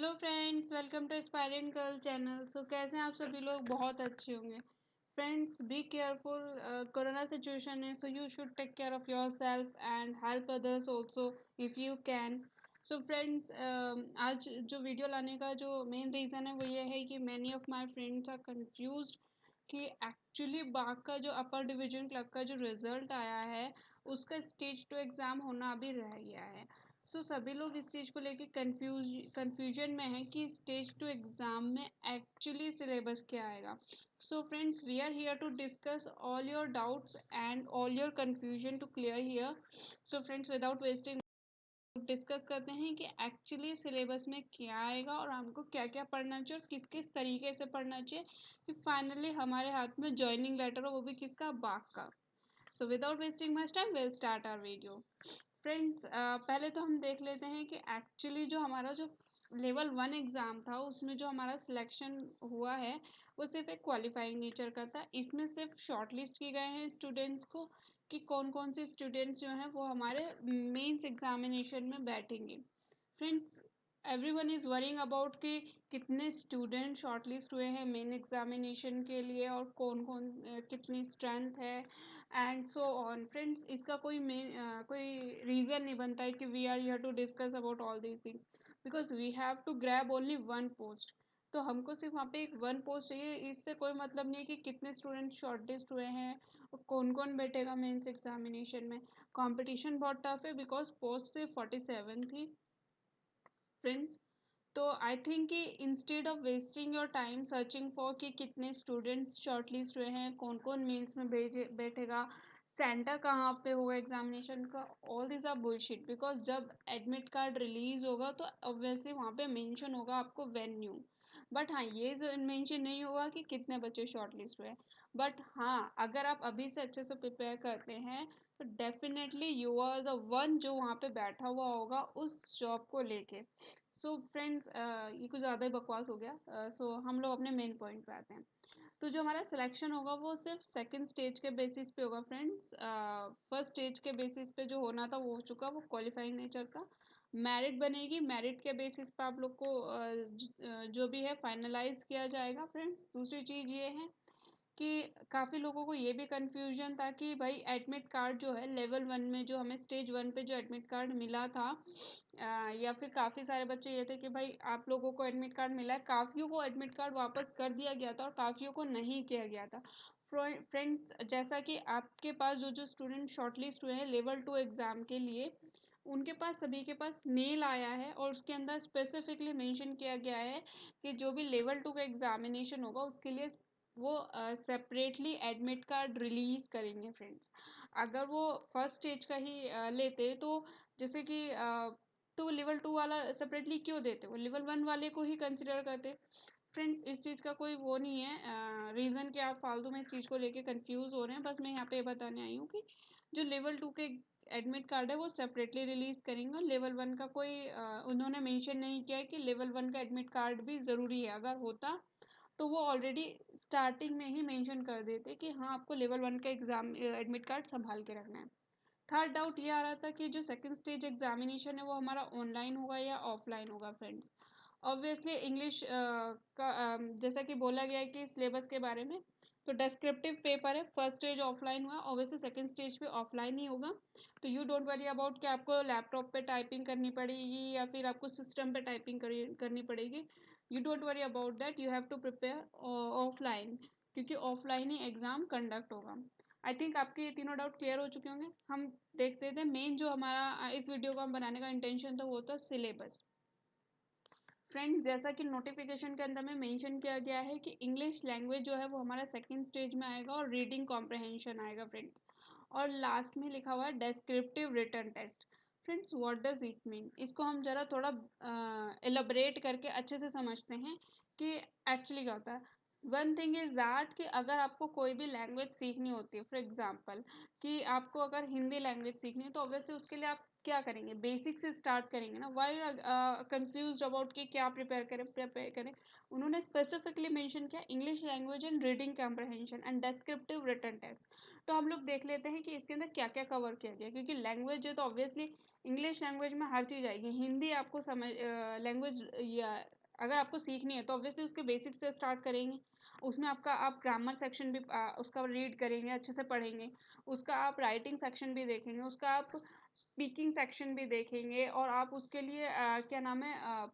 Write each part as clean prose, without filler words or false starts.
Hello friends, welcome to aspirant girl channel. कैसे हैं आप सभी लोग? बहुत अच्छे होंगे। Friends, be careful. Corona situation है, so you should take care of yourself and help others also if you can. So friends, आज जो वीडियो लाने का जो मेन रीज़न है वो ये है कि many of my friends are confuse कि एक्चुअली बाग का जो अपर डिवीजन क्लर्क का जो रिजल्ट आया है उसका स्टेज 2 एग्ज़ाम होना अभी रह गया है। सभी लोग इस चीज़ को लेके कंफ्यूजन में है कि स्टेज 2 एग्ज़ाम में एक्चुअली सिलेबस क्या आएगा। Friends, we are here to discuss all your doubts and all your confusion to clear here. Friends, without wasting discuss करते हैं कि एक्चुअली सिलेबस में क्या आएगा और हमको क्या क्या पढ़ना चाहिए और किस किस तरीके से पढ़ना चाहिए कि फाइनली हमारे हाथ में ज्वाइनिंग लेटर हो, वो भी किसका? बाग का। Without wasting much time will start our video. Friends, पहले तो हम देख लेते हैं कि एक्चुअली जो हमारा जो लेवल 1 एग्ज़ाम था उसमें जो हमारा सिलेक्शन हुआ है वो सिर्फ एक क्वालिफाइंग नेचर का था। इसमें सिर्फ शॉर्ट लिस्ट किए गए हैं स्टूडेंट्स को कि कौन कौन से स्टूडेंट्स जो हैं वो हमारे मेंस एग्जामिनेशन में बैठेंगे। Friends, everyone is worrying about कि कितने स्टूडेंट शॉर्टलिस्ट हुए हैं मेन एग्जामिनेशन के लिए और कौन कौन कितनी स्ट्रेंथ है एंड सो ऑन। फ्रेंड्स, इसका कोई रीज़न नहीं बनता है कि we are here to discuss about all these things because we have to grab only one post. तो हमको सिर्फ वहाँ पे एक वन पोस्ट चाहिए। इससे कोई मतलब नहीं है कि कितने स्टूडेंट शॉर्टलिस्ट हुए हैं और कौन कौन बैठेगा मेंस एग्जामिनेशन में। कंपटीशन बहुत टफ है बिकॉज पोस्ट सिर्फ 47 थी। फ्रेंड्स, तो आई थिंक कि instead of wasting your time searching for कि कितने स्टूडेंट्स शॉर्टलिस्ट हुए हैं, कौन कौन मेंस में बैठेगा, सेंटर कहाँ पे होगा एग्जामिनेशन का, all this are bullshit. Because जब एडमिट कार्ड रिलीज होगा तो ऑब्वियसली वहाँ पे मेंशन होगा आपको वेन्यू। बट हाँ, ये जो मेंशन नहीं होगा कि कितने बच्चे शॉर्टलिस्ट हुए। बट हाँ, अगर आप अभी से अच्छे से प्रिपेयर करते हैं तो definitely you are the one जो वहाँ पे बैठा हुआ होगा उस जॉब को लेके। फ्रेंड्स, ये कुछ ज़्यादा ही बकवास हो गया। हम लोग अपने मेन पॉइंट पे आते हैं। तो जो हमारा सिलेक्शन होगा वो सिर्फ सेकंड स्टेज के बेसिस पे होगा। फ्रेंड्स, फर्स्ट स्टेज के बेसिस पे जो होना था वो हो चुका, वो क्वालिफाइंग नेचर का। मेरिट बनेगी, मेरिट के बेसिस पे आप लोग को जो भी है फाइनलाइज किया जाएगा। फ्रेंड्स, दूसरी चीज़ ये है कि काफ़ी लोगों को ये भी कन्फ्यूजन था कि भाई एडमिट कार्ड जो है लेवल 1 में जो हमें स्टेज 1 पे जो एडमिट कार्ड मिला था, या फिर काफ़ी सारे बच्चे ये थे कि भाई आप लोगों को एडमिट कार्ड मिला है, काफ़ियों को एडमिट कार्ड वापस कर दिया गया था और काफ़ियों को नहीं किया गया था। फ्रेंड्स, जैसा कि आपके पास जो जो स्टूडेंट शॉर्टलिस्ट हुए हैं लेवल 2 एग्ज़ाम के लिए, उनके पास सभी के पास मेल आया है और उसके अंदर स्पेसिफिकली मेंशन किया गया है कि जो भी लेवल 2 का एग्जामिनेशन होगा उसके लिए वो सेपरेटली एडमिट कार्ड रिलीज करेंगे। फ्रेंड्स, अगर वो फर्स्ट स्टेज का ही लेते तो जैसे कि तो लेवल 2 वाला सेपरेटली क्यों देते, वो लेवल 1 वाले को ही कंसिडर करते। फ्रेंड्स, इस चीज़ का कोई वो नहीं है रीज़न कि आप फालतू में इस चीज़ को लेके कंफ्यूज हो रहे हैं। बस मैं यहाँ पे बताने आई हूँ कि जो लेवल 2 के एडमिट कार्ड है वो सेपरेटली रिलीज करेंगे और लेवल 1 का कोई उन्होंने मेंशन नहीं किया है कि लेवल 1 का एडमिट कार्ड भी ज़रूरी है। अगर होता तो वो ऑलरेडी स्टार्टिंग में ही मेंशन कर देते कि हाँ, आपको लेवल 1 का एग्ज़ाम एडमिट कार्ड संभाल के रखना है। थर्ड डाउट ये आ रहा था कि जो सेकंड स्टेज एग्जामिनेशन है वो हमारा ऑनलाइन होगा या ऑफलाइन होगा। फ्रेंड्स, ऑब्वियसली इंग्लिश का जैसा कि बोला गया है कि सिलेबस के बारे में, तो डिस्क्रिप्टिव पेपर है, फर्स्ट स्टेज ऑफलाइन हुआ, ऑब्वियसली सेकंड स्टेज पे ऑफलाइन ही होगा। तो यू डोंट वरी अबाउट कि आपको लैपटॉप पे टाइपिंग करनी पड़ेगी या फिर आपको सिस्टम पे टाइपिंग करनी पड़ेगी। You don't worry about that, you have to prepare offline, क्योंकि ऑफलाइन ही एग्ज़ाम कंडक्ट होगा। आई थिंक आपके ये तीनों डाउट क्लियर हो चुके होंगे। हम देखते थे मेन जो हमारा इस वीडियो को हम बनाने का इंटेंशन था वो था सिलेबस। फ्रेंड्स, जैसा कि नोटिफिकेशन के अंदर में मेंशन किया गया है कि इंग्लिश लैंग्वेज जो है वो हमारा सेकंड स्टेज में आएगा और रीडिंग कॉम्प्रहेंशन आएगा। फ्रेंड्स, और लास्ट में लिखा हुआ है descriptive written test. Friends, what does it mean, इसको हम ज़रा थोड़ा एलाबरेट करके अच्छे से समझते हैं कि एक्चुअली क्या होता है। वन थिंग इज़ दैट कि अगर आपको कोई भी लैंग्वेज सीखनी होती है, फॉर एग्जांपल कि आपको अगर हिंदी लैंग्वेज सीखनी है तो ऑब्वियसली उसके लिए आप क्या करेंगे, बेसिक से स्टार्ट करेंगे ना। वाई कंफ्यूज अबाउट कि क्या प्रिपेयर करें। उन्होंने स्पेसिफिकली मेंशन किया English language and reading comprehension and descriptive written test. तो हम लोग देख लेते हैं कि इसके अंदर क्या क्या कवर किया गया, क्योंकि लैंग्वेज है तो ऑब्वियसली इंग्लिश लैंग्वेज में हर चीज़ आएगी। हिंदी आपको समझ लैंग्वेज या अगर आपको सीखनी है तो ऑब्वियसली उसके बेसिक से स्टार्ट करेंगे। उसमें आपका आप ग्रामर सेक्शन भी उसका रीड करेंगे, अच्छे से पढ़ेंगे। उसका आप राइटिंग सेक्शन भी देखेंगे, उसका आप स्पीकिंग सेक्शन भी देखेंगे, और आप उसके लिए क्या नाम है,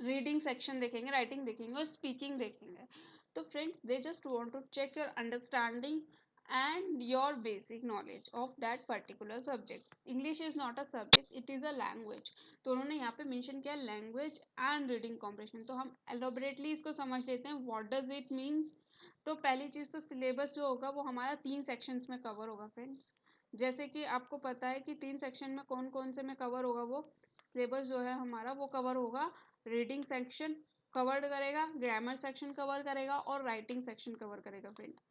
रीडिंग सेक्शन देखेंगे, राइटिंग देखेंगे और स्पीकिंग देखेंगे। तो friends they just want to check your understanding and your basic knowledge of that particular subject. English is not a subject, it is a language. तो उन्होंने यहाँ पे मेंशन किया लैंग्वेज एंड रीडिंग कॉम्प्रिहेंशन। तो हम एलोबरेटली इसको समझ लेते हैं, व्हाट डज इट मीन्स। तो पहली चीज़ तो सिलेबस जो होगा वो हमारा 3 सेक्शंस में कवर होगा फ्रेंड्स। जैसे कि आपको पता है कि 3 सेक्शन में कौन कौन से में कवर होगा, वो सिलेबस जो है हमारा वो कवर होगा। रीडिंग सेक्शन कवर करेगा, ग्रामर सेक्शन कवर करेगा और राइटिंग सेक्शन कवर करेगा फ्रेंड्स।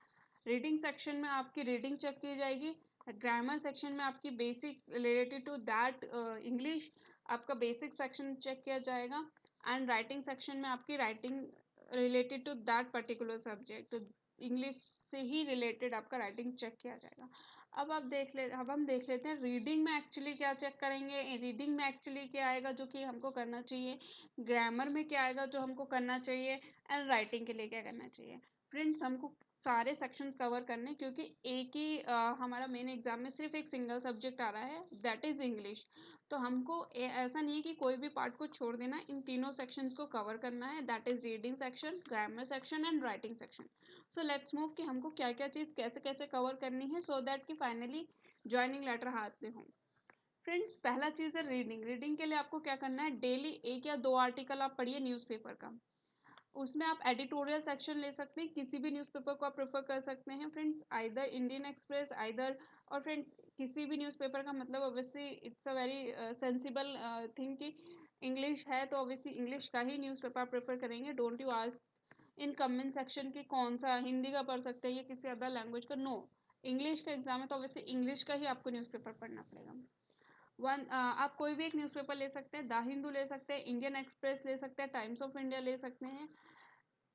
रीडिंग सेक्शन में आपकी रीडिंग चेक की जाएगी, ग्रामर सेक्शन में आपकी basic related to that English आपका बेसिक सेक्शन चेक किया जाएगा, एंड राइटिंग सेक्शन में आपकी writing related to that particular subject English से ही रिलेटेड आपका राइटिंग चेक किया जाएगा। अब हम देख लेते हैं रीडिंग में एक्चुअली क्या चेक करेंगे। रीडिंग में एक्चुअली क्या आएगा जो कि हमको करना चाहिए, ग्रामर में क्या आएगा जो हमको करना चाहिए, एंड राइटिंग के लिए क्या करना चाहिए। फ्रेंड्स हमको सारे सेक्शंस कवर करने, क्योंकि एक ही हमारा मेन एग्जाम में सिर्फ एक सिंगल सब्जेक्ट आ रहा है, दैट इज इंग्लिश। तो हमको ऐसा नहीं है कि कोई भी पार्ट को छोड़ देना, इन तीनों सेक्शंस को कवर करना है, that is reading section, grammar section and writing section. So let's move कि हमको क्या क्या चीज़ कैसे कैसे कवर करनी है, सो दैट कि फाइनली ज्वाइनिंग लेटर हाथ में हो। फ्रेंड्स पहला चीज़ है रीडिंग। रीडिंग के लिए आपको क्या करना है, डेली 1 या 2 आर्टिकल आप पढ़िए न्यूज़पेपर का। उसमें आप एडिटोरियल सेक्शन ले सकते हैं, किसी भी न्यूज़पेपर को आप प्रेफर कर सकते हैं friends, either Indian express either. और फ्रेंड्स किसी भी न्यूज़पेपर का मतलब obviously it's a very sensible thing कि इंग्लिश है तो ऑब्वियसली इंग्लिश का ही न्यूज़पेपर प्रेफर करेंगे। Don't you ask in comment section कि कौन सा हिंदी का पढ़ सकते हैं या किसी अदर लैंग्वेज का। नो, इंग्लिश का एग्जाम है तो ऑब्वियसली इंग्लिश का ही आपको न्यूज़पेपर पढ़ना पड़ेगा। आप कोई भी एक न्यूज़पेपर ले सकते हैं, द हिंदू ले सकते हैं, इंडियन एक्सप्रेस ले सकते हैं, टाइम्स ऑफ इंडिया ले सकते हैं।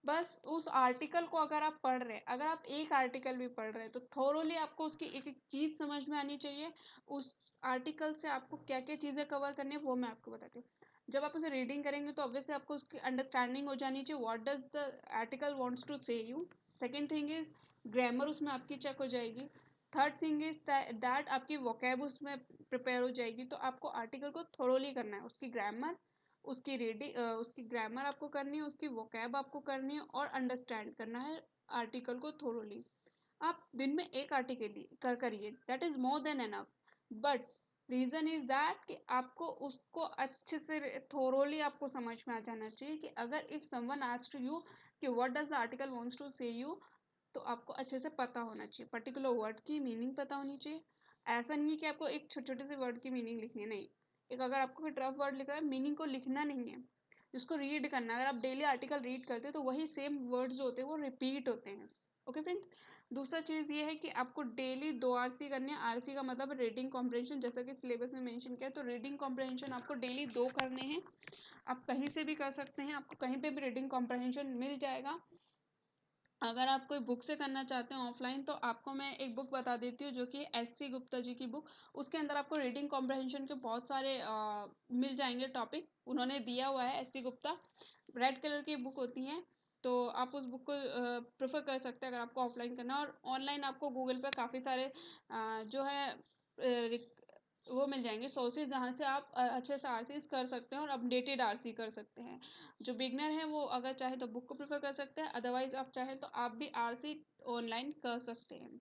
बस उस आर्टिकल को अगर आप पढ़ रहे हैं, अगर आप एक आर्टिकल भी पढ़ रहे हैं तो थोरोली आपको उसकी एक एक चीज़ समझ में आनी चाहिए। उस आर्टिकल से आपको क्या क्या चीज़ें कवर करनी है वो मैं आपको बताती हूँ। जब आप उसे रीडिंग करेंगे तो ऑब्वियसली आपको उसकी अंडरस्टैंडिंग हो जानी चाहिए, what does the article wants to say you. Second thing is grammar उसमें आपकी चेक हो जाएगी। थर्ड थिंग इज दैट आपकी वोकैब उसमें प्रिपेयर हो जाएगी। तो आपको आर्टिकल को थोरोली करना है, उसकी ग्रामर, उसकी रीडिंग, उसकी ग्रामर आपको करनी है, उसकी वोकैब आपको करनी है और अंडरस्टैंड करना है आर्टिकल को थोरोली। आप दिन में एक आर्टिकल कर करिए, that is more than enough. But reason is that कि आपको उसको अच्छे से थोरोली आपको समझ में आ जाना चाहिए कि अगर if someone asked to you कि what does the article wants to say you, तो आपको अच्छे से पता होना चाहिए, पर्टिकुलर वर्ड की मीनिंग पता होनी चाहिए। ऐसा नहीं है कि आपको एक छोटे छोटे से वर्ड की मीनिंग लिखनी है, नहीं। एक अगर आपको कोई टफ वर्ड लिख रहा है, मीनिंग को लिखना नहीं है, जिसको रीड करना है। अगर आप डेली आर्टिकल रीड करते हैं तो वही सेम वर्ड्स जो होते हैं वो रिपीट होते हैं। ओके फ्रेंड्स, दूसरा चीज़ ये है कि आपको डेली 2 आरसी करनी है। आरसी का मतलब रीडिंग कॉम्प्रहेंशन, जैसा कि सिलेबस में मेंशन किया है। तो रीडिंग कॉम्प्रहेंशन आपको डेली 2 करने हैं। आप कहीं से भी कर सकते हैं, आपको कहीं पे भी रीडिंग कॉम्प्रहेंशन मिल जाएगा। अगर आप कोई बुक से करना चाहते हैं ऑफलाइन, तो आपको मैं एक बुक बता देती हूँ जो कि एस.सी. गुप्ता जी की बुक। उसके अंदर आपको रीडिंग कॉम्प्रहेंशन के बहुत सारे मिल जाएंगे टॉपिक, उन्होंने दिया हुआ है। एस.सी. गुप्ता रेड कलर की बुक होती है, तो आप उस बुक को प्रेफर कर सकते हैं अगर आपको ऑफलाइन करना है। और ऑनलाइन आपको गूगल पर काफ़ी सारे जो है वो मिल जाएंगे सोर्सेज, जहाँ से आप अच्छे से आरसीज कर सकते हैं और अपडेटेड आरसी कर सकते हैं। जो बिगनर है वो अगर चाहे तो बुक को प्रेफर कर सकते हैं, अदरवाइज आप चाहें तो आप भी आरसी ऑनलाइन कर सकते हैं।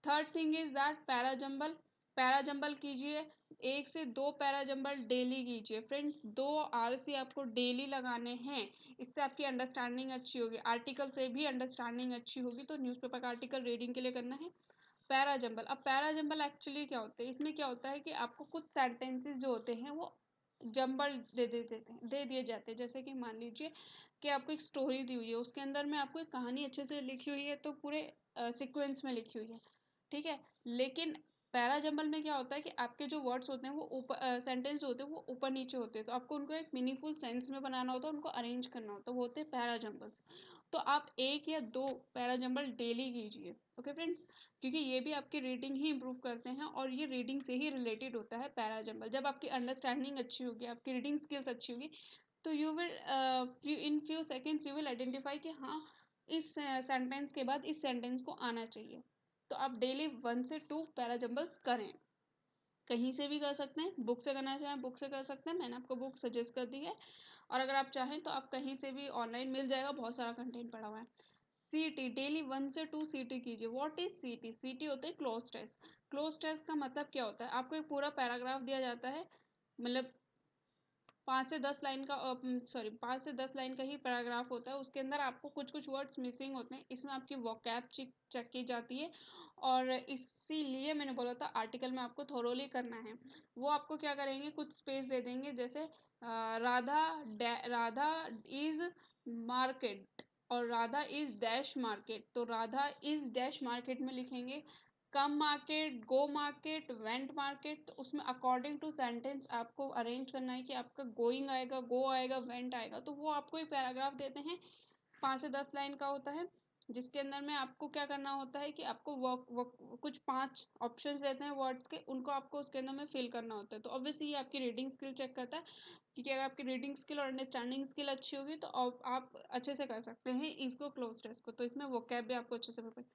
Third thing is that parajumble, parajumble कीजिए। 1 से 2 पैराजंबल डेली कीजिए फ्रेंड्स। 2 आरसी आपको डेली लगाने हैं, इससे आपकी अंडरस्टैंडिंग अच्छी होगी, आर्टिकल से भी अंडरस्टैंडिंग अच्छी होगी। तो न्यूज़पेपर का आर्टिकल रीडिंग के लिए करना है पैराजंबल। अब पैराजंबल एक्चुअली क्या होता है, इसमें क्या होता है कि आपको कुछ सेंटेंसेस जो होते हैं वो जंबल दे दिए जाते हैं। जैसे कि मान लीजिए कि आपको एक स्टोरी दी हुई है, उसके अंदर में आपको एक कहानी अच्छे से लिखी हुई है, तो पूरे सीक्वेंस में लिखी हुई है, ठीक है। लेकिन पैरा जंबल में क्या होता है कि आपके जो वर्ड्स होते हैं वो ऊपर सेंटेंस होते हैं वो ऊपर नीचे होते हैं, तो आपको उनको एक मीनिंगफुल सेंस में बनाना होता है, उनको अरेंज करना होता है, वो होते हैं पैरा जंबल्स। तो आप 1 या 2 पैरा जंबल डेली कीजिए, ओके फ्रेंड्स, क्योंकि ये भी आपकी रीडिंग ही इम्प्रूव करते हैं और ये रीडिंग से ही रिलेटेड होता है पैरा जंबल। जब आपकी अंडरस्टैंडिंग अच्छी होगी, आपकी रीडिंग स्किल्स अच्छी होगी, तो you will in few seconds you will identify कि हाँ, इस सेंटेंस के बाद इस सेंटेंस को आना चाहिए। तो आप डेली 1 से 2 पैरा जंबल्स करें। कहीं से भी कर सकते हैं, बुक से करना चाहें बुक से कर सकते हैं, मैंने आपको बुक सजेस्ट कर दी है, और अगर आप चाहें तो आप कहीं से भी ऑनलाइन मिल जाएगा, बहुत सारा कंटेंट पड़ा हुआ है। सीटी डेली 1 से 2 सीटी कीजिए। व्हाट इज सीटी? सीटी होते हैं क्लोज टेस्ट। क्लोज टेस्ट का मतलब क्या होता है? आपको एक पूरा पैराग्राफ दिया जाता है, मतलब 5 से 10 लाइन का, सॉरी 5 से 10 लाइन का ही पैराग्राफ होता है, उसके अंदर आपको कुछ कुछ वर्ड्स मिसिंग होते हैं, इसमें आपकी वोकैब चेक की जाती है, और इसीलिए मैंने बोला था आर्टिकल में आपको थोरोली करना है। वो आपको क्या करेंगे, कुछ स्पेस दे देंगे, जैसे राधा इज मार्केट और राधा इज डैश मार्केट, तो राधा इज डैश मार्केट में लिखेंगे, कम मार्केट, गो मार्केट, वेंट मार्केट, तो उसमें अकॉर्डिंग टू सेंटेंस आपको अरेंज करना है कि आपका गोइंग आएगा, गो आएगा, वेंट आएगा। तो वो आपको एक पैराग्राफ देते हैं, 5 से 10 लाइन का होता है, जिसके अंदर में आपको क्या करना होता है कि आपको कुछ 5 ऑप्शंस देते हैं वर्ड्स के, उनको आपको उसके अंदर में फिल करना होता है। तो ऑब्वियसली ये आपकी रीडिंग स्किल चेक करता है, क्योंकि अगर आपकी रीडिंग स्किल और अंडरस्टैंडिंग स्किल अच्छी होगी तो आप अच्छे से कर सकते हैं इसको, क्लोज टेस्ट को। तो इसमें वोकैब भी आपको अच्छे से प्रिपेयर।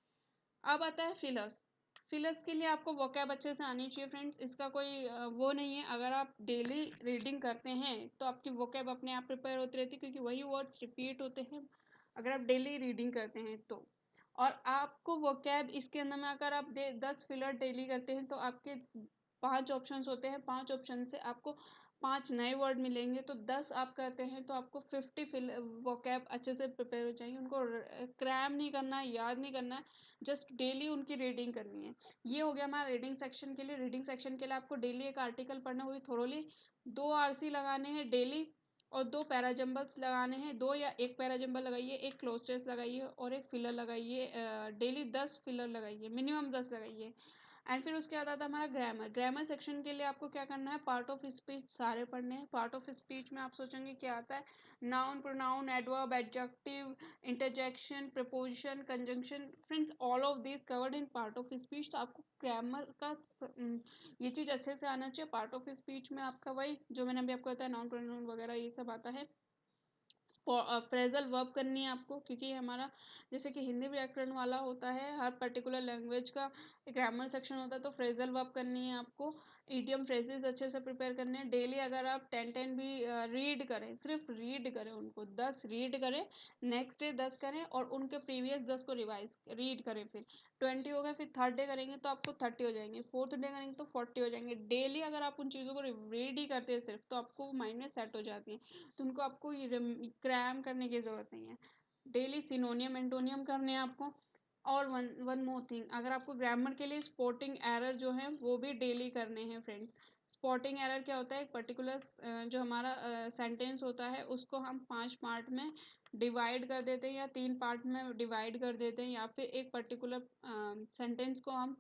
अब आता है फिलर्स। फिलर्स के लिए आपको वोकैब अच्छे से आनी चाहिए फ्रेंड्स, इसका कोई वो नहीं है, अगर आप डेली रीडिंग करते हैं तो आपकी वोकैब अपने आप प्रिपेयर होती रहती है, क्योंकि वही वर्ड्स रिपीट होते हैं अगर आप डेली रीडिंग करते हैं तो। और आपको वोकैब इसके अंदर में अगर आप 10 फिलर डेली करते हैं तो आपके 5 ऑप्शंस होते हैं, 5 ऑप्शन से आपको 5 नए वर्ड मिलेंगे, तो 10 आप करते हैं तो आपको 50 वोकैब अच्छे से प्रिपेयर हो जाएंगे। उनको क्रैम नहीं करना है, याद नहीं करना है, जस्ट डेली उनकी रीडिंग करनी है। ये हो गया हमारा रीडिंग सेक्शन के लिए। रीडिंग सेक्शन के लिए आपको डेली एक आर्टिकल पढ़ना हुई थोरोली, 2 आरसी लगाने हैं डेली, और 2 पैराजम्बल्स लगाने हैं, 2 या 1 पैराजम्बल लगाइए, एक क्लोज टेस्ट लगाइए और एक फिलर लगाइए। डेली 10 फिलर लगाइए, मिनिमम 10 लगाइए। एंड फिर उसके बाद आता है हमारा ग्रामर। ग्रामर सेक्शन के लिए आपको क्या करना है, पार्ट ऑफ स्पीच सारे पढ़ने हैं। पार्ट ऑफ स्पीच में आप सोचेंगे क्या आता है, noun, pronoun, adverb, adjective, interjection, preposition, conjunction, friends all of this covered in part of speech. तो आपको ग्रामर का ये चीज़ अच्छे से आना चाहिए। पार्ट ऑफ स्पीच में आपका वही जो मैंने अभी आपको बताया, नाउन, प्रोनाउन वगैरह ये सब आता है। फ्रेजल वर्ब करनी है आपको, क्योंकि हमारा जैसे कि हिंदी व्याकरण वाला होता है, हर पर्टिकुलर लैंग्वेज का एक ग्रामर सेक्शन होता है, तो फ्रेजल वर्ब करनी है आपको। ईडियम फ्रेजेस अच्छे से प्रिपेयर करने हैं। डेली अगर आप 10 भी रीड करें, सिर्फ रीड करें उनको, 10 रीड करें, नेक्स्ट डे 10 करें और उनके प्रीवियस 10 को रिवाइज रीड करें, फिर 20 हो गए, फिर थर्ड डे करेंगे तो आपको 30 हो जाएंगे, फोर्थ डे करेंगे तो 40 हो जाएंगे। डेली अगर आप उन चीज़ों को रीड ही करते हैं सिर्फ, तो आपको माइंड में सेट हो जाती है, तो उनको आपको क्रैम करने की ज़रूरत नहीं है। डेली सिनोनियम एंटोनियम करने हैं आपको। और वन वन मोर थिंग, अगर आपको ग्रामर के लिए स्पॉटिंग एरर जो है वो भी डेली करने हैं फ्रेंड। स्पॉटिंग एरर क्या होता है, एक पर्टिकुलर जो हमारा सेंटेंस होता है उसको हम 5 पार्ट में डिवाइड कर देते हैं, या 3 पार्ट में डिवाइड कर देते हैं, या फिर एक पर्टिकुलर सेंटेंस को हम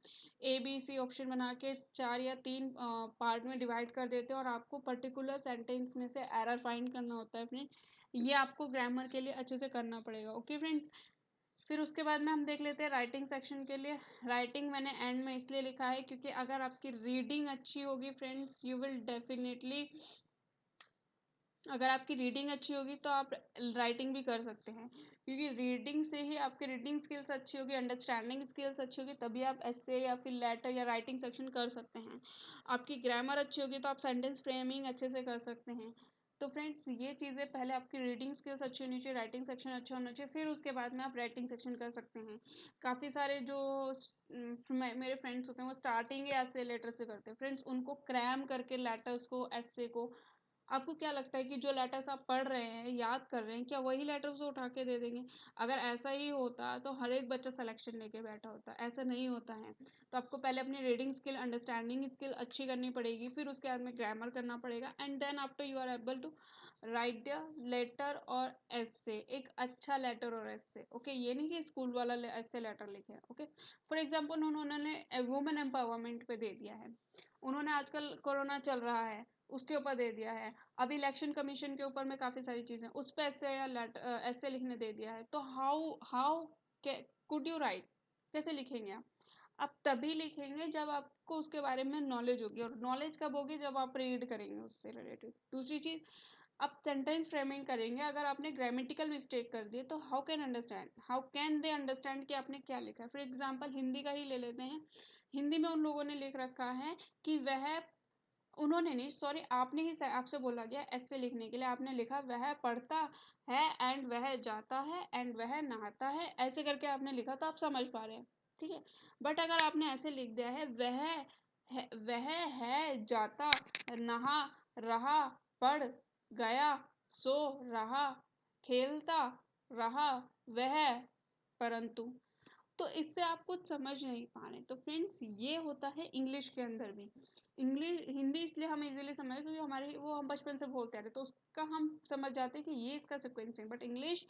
ABC ऑप्शन बना के 4 या 3 पार्ट में डिवाइड कर देते हैं, और आपको पर्टिकुलर सेंटेंस में से एरर फाइंड करना होता है फ्रेंड। ये आपको ग्रामर के लिए अच्छे से करना पड़ेगा, ओके फ्रेंड्स। फिर उसके बाद में हम देख लेते हैं राइटिंग सेक्शन के लिए। राइटिंग मैंने एंड में इसलिए लिखा है क्योंकि अगर आपकी रीडिंग अच्छी होगी फ्रेंड्स, यू विल डेफिनेटली, अगर आपकी रीडिंग अच्छी होगी तो आप राइटिंग भी कर सकते हैं, क्योंकि रीडिंग से ही आपकी रीडिंग स्किल्स अच्छी होगी, अंडरस्टैंडिंग स्किल्स अच्छी होगी, तभी आप ऐसे या फिर लेटर या राइटिंग सेक्शन कर सकते हैं। आपकी ग्रामर अच्छी होगी तो आप सेंटेंस फ्रेमिंग अच्छे से कर सकते हैं। तो फ्रेंड्स ये चीज़ें, पहले आपकी रीडिंग स्किल्स अच्छी होनी चाहिए, राइटिंग सेक्शन अच्छा होना चाहिए, फिर उसके बाद में आप राइटिंग सेक्शन कर सकते हैं। काफ़ी सारे जो मेरे फ्रेंड्स होते हैं वो स्टार्टिंग ही ऐसे लेटर से करते हैं फ्रेंड्स, उनको क्रैम करके लेटर्स को, ऐसे को, आपको क्या लगता है कि जो लेटर्स आप पढ़ रहे हैं, याद कर रहे हैं, क्या वही लेटर्स उठा के दे देंगे? अगर ऐसा ही होता तो हर एक बच्चा सिलेक्शन लेके बैठा होता, ऐसा नहीं होता है। तो आपको पहले अपनी रीडिंग स्किल, अंडरस्टैंडिंग स्किल अच्छी करनी पड़ेगी, फिर उसके बाद में ग्रामर करना पड़ेगा, and then after you are able to write the letter और एसे, एक अच्छा लेटर और एसे। ओके, ये नहीं कि स्कूल वाला ऐसे लेटर लिखे। ओके, फॉर एग्जाम्पल उन्होंने वुमेन एम्पावरमेंट पे दे दिया है, उन्होंने आजकल कोरोना चल रहा है उसके ऊपर दे दिया है, अभी इलेक्शन कमीशन के ऊपर में काफी सारी चीजें उस पर ऐसे या ऐसे लिखने दे दिया है, तो how how could you right, कैसे लिखेंगे आप तभी लिखेंगे जब आपको उसके बारे में नॉलेज होगी, और नॉलेज कब होगी, जब आप रीड करेंगे उससे रिलेटेड। दूसरी चीज, आप सेंटेंस फ्रेमिंग करेंगे, अगर आपने ग्रामेटिकल मिस्टेक कर दी तो हाउ कैन दे अंडरस्टैंड कि आपने क्या लिखा है। फॉर एग्जांपल हिंदी का ही ले लेते हैं, हिंदी में उन लोगों ने लिख रखा है कि वह, उन्होंने नहीं, सॉरी, आपने ही आपसे बोला गया ऐसे लिखने के लिए, आपने लिखा वह पढ़ता है एंड वह जाता है एंड वह नहाता है, ऐसे करके आपने लिखा तो आप समझ पा रहे हैं, ठीक है। बट अगर आपने ऐसे लिख दिया है, वह है जाता, नहा रहा, पढ़ गया, सो रहा, खेलता रहा, वह, परंतु, तो इससे आप कुछ समझ नहीं पा रहे। तो फ्रेंड्स, ये होता है इंग्लिश के अंदर भी। इंग्लिश हिंदी इसलिए हम इजीली समझ, क्योंकि हमारे वो हम बचपन से बोलते आ रहे, तो उसका हम समझ जाते हैं कि ये इसका सिक्वेंस है। बट इंग्लिश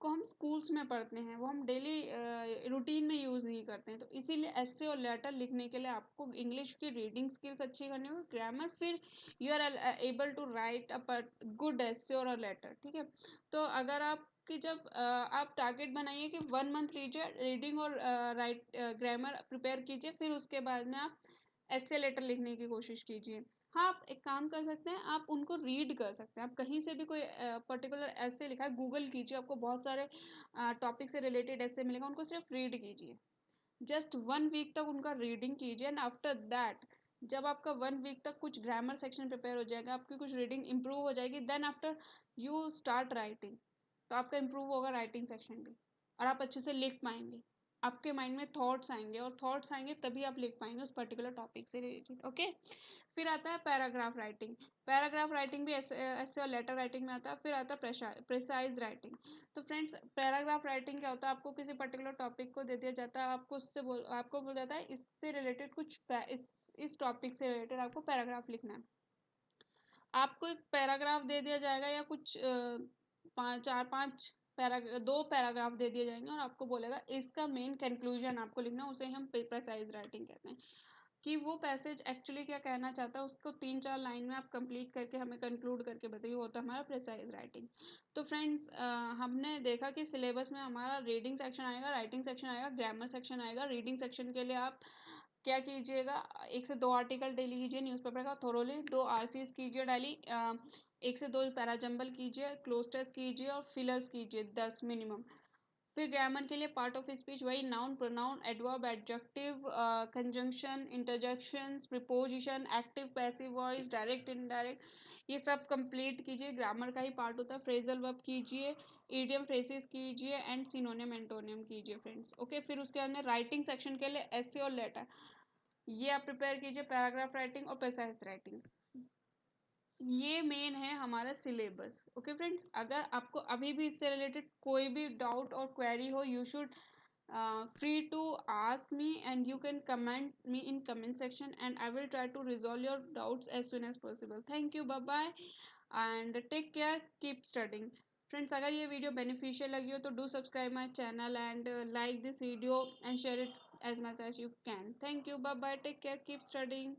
को हम स्कूल्स में पढ़ते हैं, वो हम डेली रूटीन में यूज़ नहीं करते हैं, तो इसीलिए ऐसे और लेटर लिखने के लिए आपको इंग्लिश की रीडिंग स्किल्स अच्छी करनी होगी, ग्रामर, फिर you are able to write a good essay और अ लेटर, ठीक है। तो अगर आप कि जब आप टारगेट बनाइए कि 1 मंथ लीजिए, रीडिंग और राइट ग्रामर प्रिपेयर कीजिए, फिर उसके बाद में आप ऐसे लेटर लिखने की कोशिश कीजिए। हाँ, आप एक काम कर सकते हैं, आप उनको रीड कर सकते हैं, आप कहीं से भी कोई पर्टिकुलर ऐसे लिखा है गूगल कीजिए, आपको बहुत सारे टॉपिक से रिलेटेड ऐसे मिलेगा, उनको सिर्फ रीड कीजिए। जस्ट 1 वीक तक उनका रीडिंग कीजिए, एंड आफ्टर दैट, जब आपका 1 वीक तक कुछ ग्रामर सेक्शन प्रिपेयर हो जाएगा, आपकी कुछ रीडिंग इंप्रूव हो जाएगी, then after you start writing, तो आपका इंप्रूव होगा राइटिंग सेक्शन भी, और आप अच्छे से लिख पाएंगे। आपके माइंड में थॉट्स आएंगे, और थॉट्स आएंगे तभी आप लिख पाएंगे उस पर्टिकुलर टॉपिक से रिलेटेड। ओके, फिर आता है पैराग्राफ राइटिंग। पैराग्राफ राइटिंग भी ऐसे ऐसे और लेटर राइटिंग में आता है। फिर आता है प्रिसाइज राइटिंग। तो फ्रेंड्स, पैराग्राफ राइटिंग क्या होता है, आपको किसी पर्टिकुलर टॉपिक को दे दिया जाता है, आपको बोल जाता है इससे रिलेटेड कुछ इस टॉपिक से रिलेटेड आपको पैराग्राफ लिखना है। आपको एक पैराग्राफ दे दिया जाएगा, या कुछ चार पांच दो पैराग्राफ दे दिए जाएंगे, और आपको बोलेगा इसका मेन कंक्लूजन आपको लिखना है, उसे हम प्रिसाइज राइटिंग कहते हैं, कि वो पैसेज एक्चुअली क्या कहना चाहता है, उसको 3-4 लाइन में आप कंप्लीट करके हमें कंक्लूड करके बताइए, वो होता है हमारा प्रिसाइज राइटिंग। तो फ्रेंड्स, हमने देखा कि सिलेबस में हमारा रीडिंग सेक्शन आएगा, राइटिंग सेक्शन आएगा, ग्रामर सेक्शन आएगा। रीडिंग सेक्शन के लिए आप क्या कीजिएगा, 1 से 2 आर्टिकल डेली कीजिए न्यूज़पेपर का थोरोली, 2 RCs कीजिए डेली, 1 से 2 पैराजंबल कीजिए, क्लोज टेस्ट कीजिए, और फिलर्स कीजिए 10 मिनिमम। फिर ग्रामर के लिए पार्ट ऑफ स्पीच वही noun, pronoun, adverb, adjective, conjunction, interjections, preposition, active passive voice, direct indirect, ये सब कंप्लीट कीजिए। ग्रामर का ही पार्ट होता है। फ्रेजल वर्ब कीजिए, इडियम फ्रेजेस कीजिए, एंड सिनोनिम एंटोनियम कीजिए फ्रेंड्स। ओके, फिर उसके अंदर राइटिंग सेक्शन के लिए एसे और लेटर, ये आप प्रिपेयर कीजिए, पैराग्राफ राइटिंग और प्रेसाइज राइटिंग। ये मेन है हमारा सिलेबस। ओके फ्रेंड्स, अगर आपको अभी भी इससे रिलेटेड कोई भी डाउट और क्वेरी हो, you should free to ask me, and you can comment me in comment section, and I will try to resolve your doubts as soon as possible. Thank you, bye bye, and take care, keep studying. Friends, अगर ये video beneficial लगी हो तो do subscribe my channel, and like this video and share it as much as you can. Thank you, bye bye, take care, keep studying.